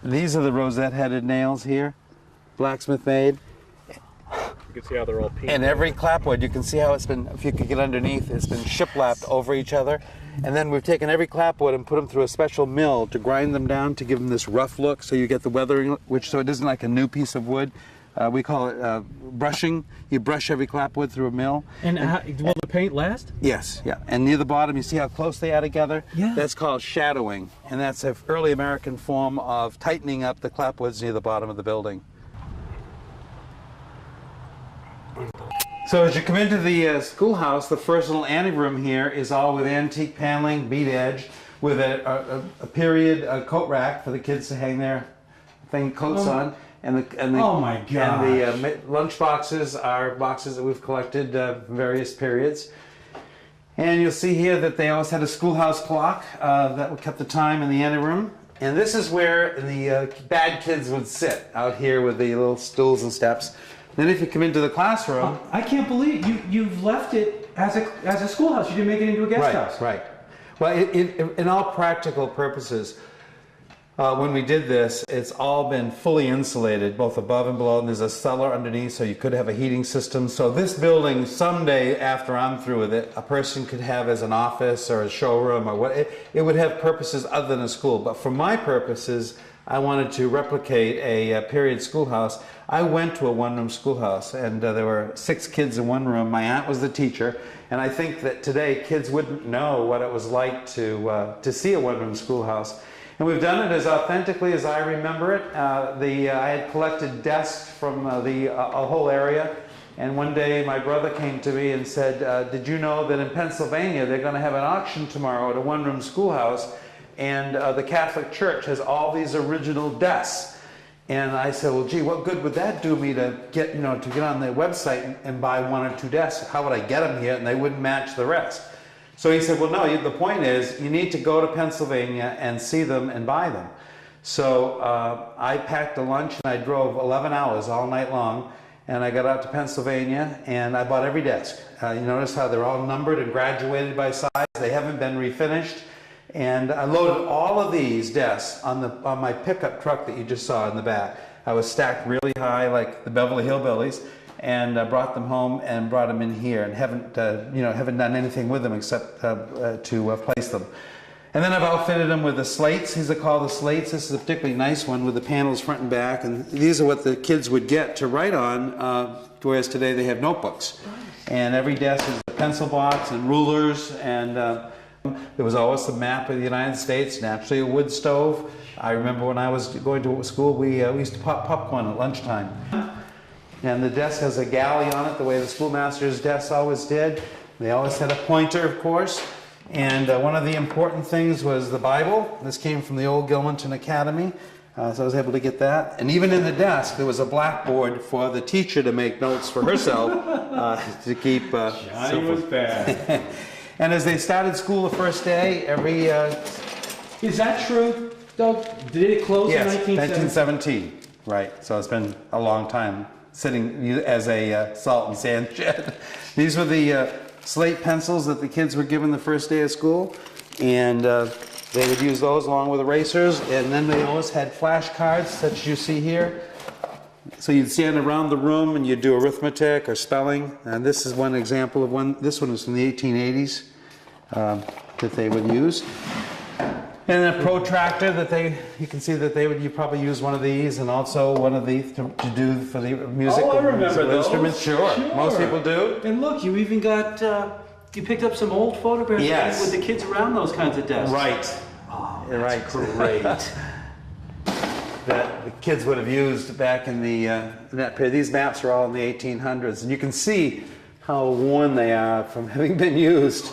These are the rosette-headed nails here, blacksmith made. You can see how they're all painted. And every clapboard, you can see how it's been, if you could get underneath, it's been shiplapped over each other. And then we've taken every clapboard and put them through a special mill to grind them down to give them this rough look, so you get the weathering, so it isn't like a new piece of wood. We call it brushing. You brush every clapboard through a mill. And will the paint last? Yes, yeah. And near the bottom, you see how close they are together? Yeah. That's called shadowing. And that's an early American form of tightening up the clapboards near the bottom of the building. So as you come into the schoolhouse, the first little anteroom here is all with antique paneling, bead edge, with a period coat rack for the kids to hang their coats on. And the oh my God! And the lunch boxes are boxes that we've collected various periods. And you'll see here that they always had a schoolhouse clock that kept the time in the anteroom. And this is where the bad kids would sit, out here with the little stools and steps. Then if you come into the classroom... I can't believe you've left it as a schoolhouse. You didn't make it into a guest house. Right. Well, in all practical purposes, when we did this, it's all been fully insulated, both above and below, and there's a cellar underneath, so you could have a heating system. So this building, someday after I'm through with it, a person could have as an office or a showroom or what. It would have purposes other than a school. But for my purposes, I wanted to replicate a period schoolhouse. I went to a one-room schoolhouse, and there were 6 kids in one room. My aunt was the teacher, and I think that today kids wouldn't know what it was like to see a one-room schoolhouse. And we've done it as authentically as I remember it. I had collected desks from a whole area, and one day my brother came to me and said, did you know that in Pennsylvania they're going to have an auction tomorrow at a one-room schoolhouse, and the Catholic Church has all these original desks. And I said, well, gee, what good would that do me to get on their website and buy 1 or 2 desks? How would I get them here? And they wouldn't match the rest. So he said, well, no, the point is you need to go to Pennsylvania and see them and buy them. So I packed a lunch and I drove 11 hours all night long, and I got out to Pennsylvania and I bought every desk. You notice how they're all numbered and graduated by size. They haven't been refinished. And I loaded all of these desks on my pickup truck that you just saw in the back. I was stacked really high like the Beverly Hillbillies, and brought them home and brought them in here, and haven't done anything with them except to place them. And then I've outfitted them with the slates. These are called the slates. This is a particularly nice one with the panels front and back, and these are what the kids would get to write on, whereas today they have notebooks. And every desk is a pencil box and rulers, and there was always a map of the United States, naturally a wood stove. I remember when I was going to school, we used to pop popcorn at lunchtime. And the desk has a galley on it, the way the schoolmaster's desks always did. They always had a pointer, of course. And one of the important things was the Bible. This came from the old Gilmanton Academy, so I was able to get that. And even in the desk, there was a blackboard for the teacher to make notes for herself to keep... Johnny was bad. And as they started school the first day, every... Is that true, Doug? Did it close in 1917? 1917, right. So it's been a long time sitting as a salt and sand shed. These were the slate pencils that the kids were given the first day of school, and they would use those along with erasers, and then they always had flashcards such as you see here. So you'd stand around the room and you'd do arithmetic or spelling, and this is one example of one. This one was from the 1880s that they would use. And a protractor that you can see that you probably use one of these, and also one of these to do for the music. Oh, I remember those. Instruments. Sure, most people do. And look, you even got, you picked up some old photographs yes. with the kids around those kinds of desks. Right. Oh, that's right. Great. That the kids would have used back in that period. These maps are all in the 1800s, and you can see how worn they are from having been used.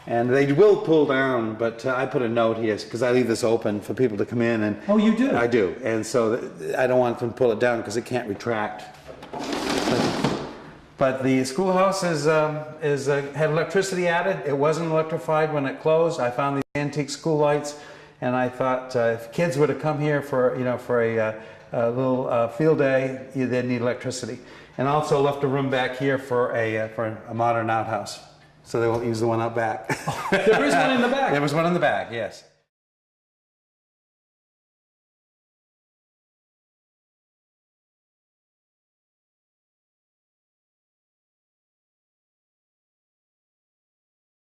And they will pull down, but I put a note here because I leave this open for people to come in. And oh, you do? I do, and so I don't want them to pull it down because it can't retract. But the schoolhouse had electricity added. It wasn't electrified when it closed. I found these antique school lights, and I thought if kids were to come here for a little field day, they'd need electricity. And also left a room back here for a modern outhouse. So they won't use the one out back. There is one in the back. There was one in the back, yes.